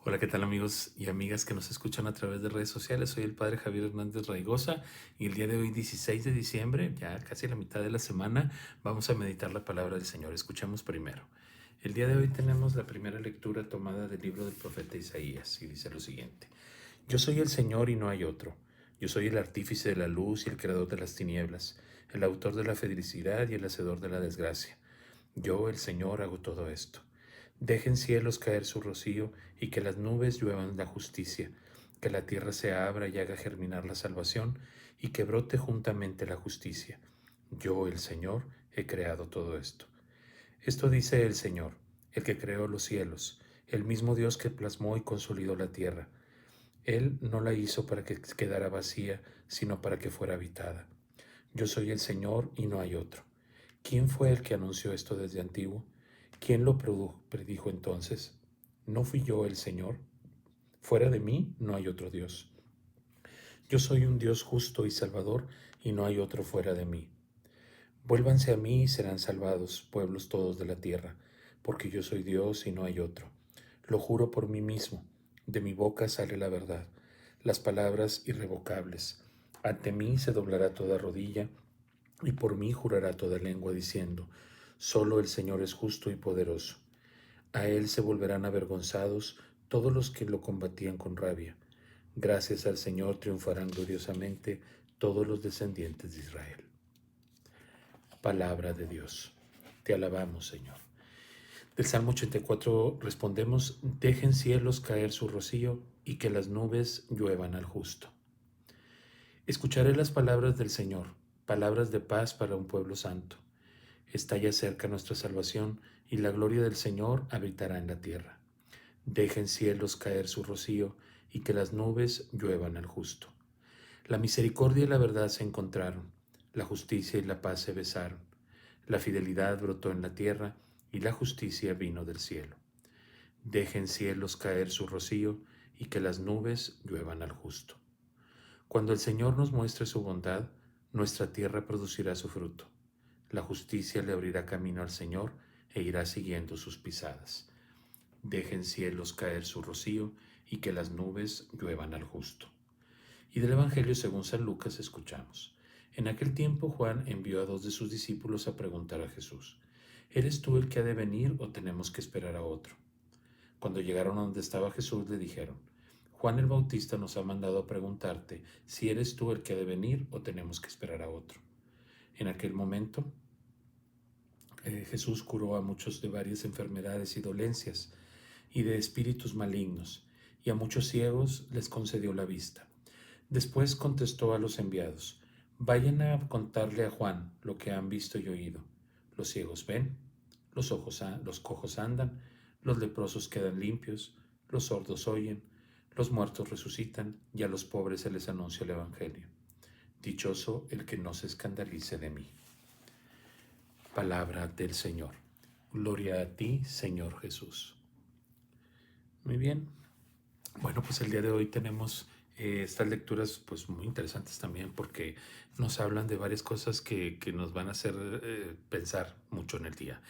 Hola, ¿qué tal amigos y amigas que nos escuchan a través de redes sociales? Soy el Padre Javier Hernández Raigosa y el día de hoy, 16 de diciembre, ya casi la mitad de la semana, vamos a meditar la palabra del Señor. Escuchemos primero. El día de hoy tenemos la primera lectura tomada del libro del profeta Isaías y dice lo siguiente. Yo soy el Señor y no hay otro. Yo soy el artífice de la luz y el creador de las tinieblas, el autor de la felicidad y el hacedor de la desgracia. Yo, el Señor, hago todo esto. Dejen cielos caer su rocío y que las nubes lluevan la justicia, que la tierra se abra y haga germinar la salvación y que brote juntamente la justicia. Yo, el Señor, he creado todo esto. Esto dice el Señor, el que creó los cielos, el mismo Dios que plasmó y consolidó la tierra. Él no la hizo para que quedara vacía, sino para que fuera habitada. Yo soy el Señor y no hay otro. ¿Quién fue el que anunció esto desde antiguo? ¿Quién lo predijo entonces? ¿No fui yo el Señor? Fuera de mí no hay otro Dios. Yo soy un Dios justo y salvador, y no hay otro fuera de mí. Vuélvanse a mí y serán salvados, pueblos todos de la tierra, porque yo soy Dios y no hay otro. Lo juro por mí mismo, de mi boca sale la verdad, las palabras irrevocables. Ante mí se doblará toda rodilla, y por mí jurará toda lengua, diciendo, solo el Señor es justo y poderoso. A él se volverán avergonzados todos los que lo combatían con rabia. Gracias al Señor triunfarán gloriosamente todos los descendientes de Israel. Palabra de Dios. Te alabamos, Señor. Del Salmo 84 respondemos, dejen cielos caer su rocío y que las nubes lluevan al justo. Escucharé las palabras del Señor, palabras de paz para un pueblo santo. Está ya cerca nuestra salvación y la gloria del Señor habitará en la tierra. Dejen cielos caer su rocío y que las nubes lluevan al justo. La misericordia y la verdad se encontraron, la justicia y la paz se besaron. La fidelidad brotó en la tierra y la justicia vino del cielo. Dejen cielos caer su rocío y que las nubes lluevan al justo. Cuando el Señor nos muestre su bondad, nuestra tierra producirá su fruto. La justicia le abrirá camino al Señor e irá siguiendo sus pisadas. Dejen cielos caer su rocío y que las nubes lluevan al justo. Y del Evangelio según San Lucas escuchamos. En aquel tiempo Juan envió a 2 de sus discípulos a preguntar a Jesús, ¿eres tú el que ha de venir o tenemos que esperar a otro? Cuando llegaron a donde estaba Jesús le dijeron, Juan el Bautista nos ha mandado a preguntarte si eres tú el que ha de venir o tenemos que esperar a otro. En aquel momento Jesús curó a muchos de varias enfermedades y dolencias y de espíritus malignos, y a muchos ciegos les concedió la vista. Después contestó a los enviados, vayan a contarle a Juan lo que han visto y oído. Los ciegos ven, los cojos andan, los leprosos quedan limpios, los sordos oyen, los muertos resucitan, y a los pobres se les anuncia el Evangelio. Dichoso el que no se escandalice de mí. Palabra del Señor. Gloria a ti, Señor Jesús. Muy bien. Bueno, pues el día de hoy tenemos estas lecturas pues muy interesantes también porque nos hablan de varias cosas que nos van a hacer pensar mucho en el día.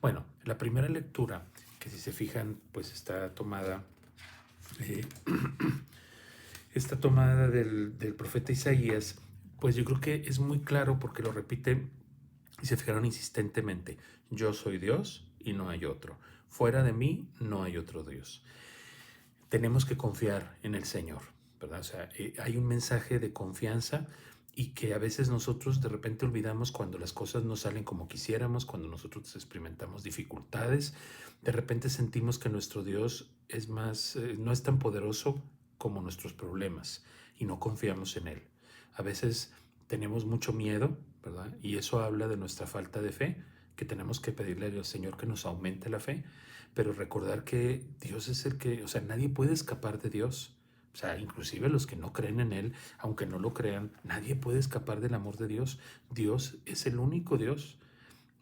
Bueno, la primera lectura, que si se fijan, pues eh, está tomada del profeta Isaías, pues yo creo que es muy claro porque lo repite y se fijaron insistentemente, yo soy Dios y no hay otro. Fuera de mí no hay otro Dios. Tenemos que confiar en el Señor, ¿verdad? O sea, hay un mensaje de confianza y que a veces nosotros de repente olvidamos cuando las cosas no salen como quisiéramos, cuando nosotros experimentamos dificultades, de repente sentimos que nuestro Dios es más, no es tan poderoso como nuestros problemas y no confiamos en Él. A veces tenemos mucho miedo, ¿verdad? Y eso habla de nuestra falta de fe, que tenemos que pedirle al Señor que nos aumente la fe, pero recordar que Dios es el que, o sea, nadie puede escapar de Dios. O sea, inclusive los que no creen en Él, aunque no lo crean, nadie puede escapar del amor de Dios. Dios es el único Dios.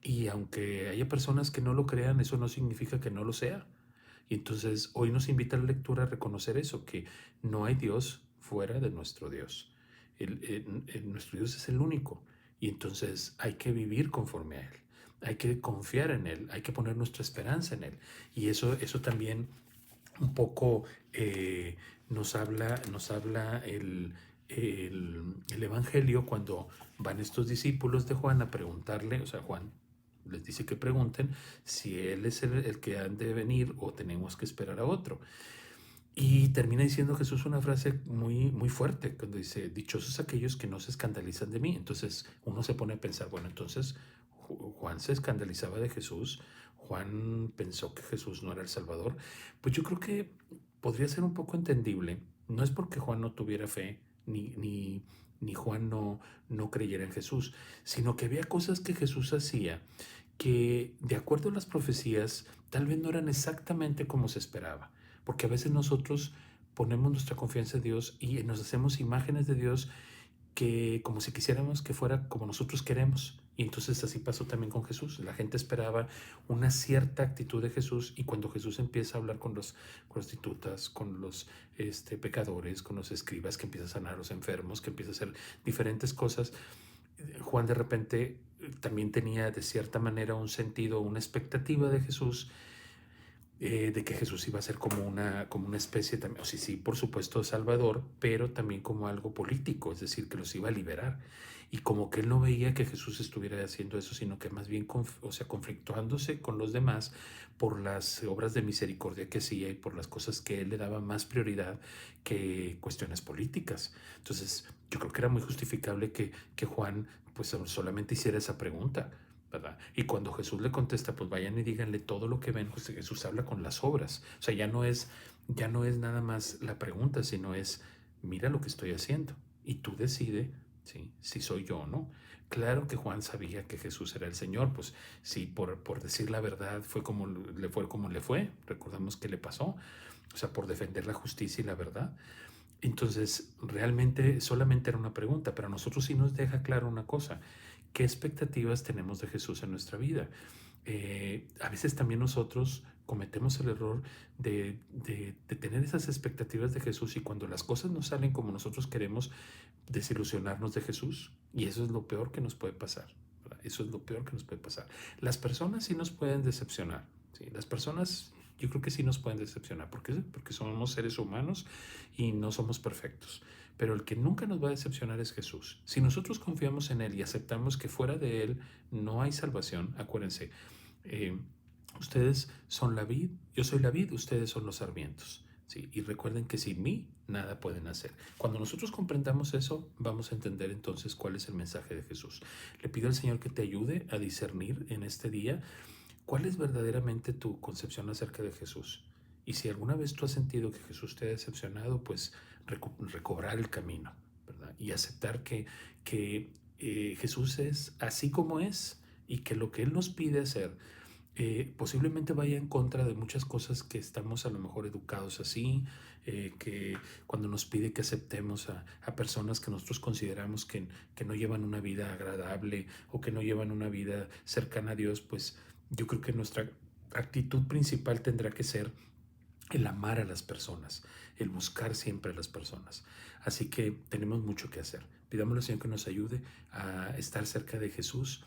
Y aunque haya personas que no lo crean, eso no significa que no lo sea. Y entonces hoy nos invita la lectura a reconocer eso, que no hay Dios fuera de nuestro Dios. Nuestro Dios es el único. Y entonces hay que vivir conforme a Él. Hay que confiar en Él, hay que poner nuestra esperanza en Él. Y eso también un poco nos habla el Evangelio cuando van estos discípulos de Juan a preguntarle, o sea, Juan les dice que pregunten si él es el que han de venir o tenemos que esperar a otro. Y termina diciendo Jesús una frase muy, muy fuerte, cuando dice, dichosos aquellos que no se escandalizan de mí. Entonces uno se pone a pensar, bueno, entonces Juan se escandalizaba de Jesús, Juan pensó que Jesús no era el Salvador. Pues yo creo que podría ser un poco entendible. No es porque Juan no tuviera fe, ni Juan no creyera en Jesús, sino que había cosas que Jesús hacía que, de acuerdo a las profecías, tal vez no eran exactamente como se esperaba. Porque a veces nosotros ponemos nuestra confianza en Dios y nos hacemos imágenes de Dios que como si quisiéramos que fuera como nosotros queremos. Y entonces así pasó también con Jesús. La gente esperaba una cierta actitud de Jesús y cuando Jesús empieza a hablar con los prostitutas, con los pecadores, con los escribas, que empieza a sanar a los enfermos, que empieza a hacer diferentes cosas, Juan de repente también tenía de cierta manera un sentido, una expectativa de Jesús, de que Jesús iba a ser como una especie también, o sí, sí, por supuesto, Salvador, pero también como algo político, es decir, que los iba a liberar. Y como que él no veía que Jesús estuviera haciendo eso, sino que más bien, o sea, conflictuándose con los demás por las obras de misericordia que hacía y por las cosas que él le daba más prioridad que cuestiones políticas. Entonces, yo creo que era muy justificable que Juan pues solamente hiciera esa pregunta, ¿verdad? Y cuando Jesús le contesta, pues vayan y díganle todo lo que ven, pues Jesús habla con las obras. O sea, ya no es nada más la pregunta, sino es, mira lo que estoy haciendo y tú decide, ¿sí? Si soy yo o no. Claro que Juan sabía que Jesús era el Señor, pues sí, por decir la verdad fue como le fue. Recordamos qué le pasó, o sea, por defender la justicia y la verdad. Entonces, realmente solamente era una pregunta, pero a nosotros sí nos deja claro una cosa: ¿qué expectativas tenemos de Jesús en nuestra vida? A veces también nosotros cometemos el error de tener esas expectativas de Jesús y cuando las cosas no salen como nosotros queremos, desilusionarnos de Jesús. Y eso es lo peor que nos puede pasar, ¿verdad? Eso es lo peor que nos puede pasar. Las personas sí nos pueden decepcionar, ¿sí? Las personas yo creo que sí nos pueden decepcionar. ¿Por qué? Porque somos seres humanos y no somos perfectos. Pero el que nunca nos va a decepcionar es Jesús. Si nosotros confiamos en Él y aceptamos que fuera de Él no hay salvación, acuérdense, eh, ustedes son la vid, yo soy la vid, ustedes son los sarmientos. ¿Sí? Y recuerden que sin mí nada pueden hacer. Cuando nosotros comprendamos eso, vamos a entender entonces cuál es el mensaje de Jesús. Le pido al Señor que te ayude a discernir en este día cuál es verdaderamente tu concepción acerca de Jesús. Y si alguna vez tú has sentido que Jesús te ha decepcionado, pues recobrar el camino, ¿verdad? Y aceptar que Jesús es así como es y que lo que Él nos pide hacer posiblemente vaya en contra de muchas cosas que estamos a lo mejor educados así, que cuando nos pide que aceptemos a personas que nosotros consideramos que no llevan una vida agradable o que no llevan una vida cercana a Dios, pues yo creo que nuestra actitud principal tendrá que ser el amar a las personas, el buscar siempre a las personas. Así que tenemos mucho que hacer. Pidámosle al Señor que nos ayude a estar cerca de Jesús,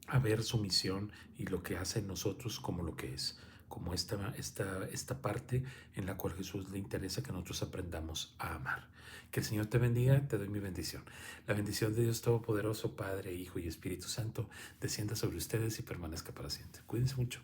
a ver su misión y lo que hace en nosotros como lo que es, como esta parte en la cual Jesús le interesa que nosotros aprendamos a amar. Que el Señor te bendiga, te doy mi bendición. La bendición de Dios Todopoderoso, Padre, Hijo y Espíritu Santo, descienda sobre ustedes y permanezca para siempre. Cuídense mucho.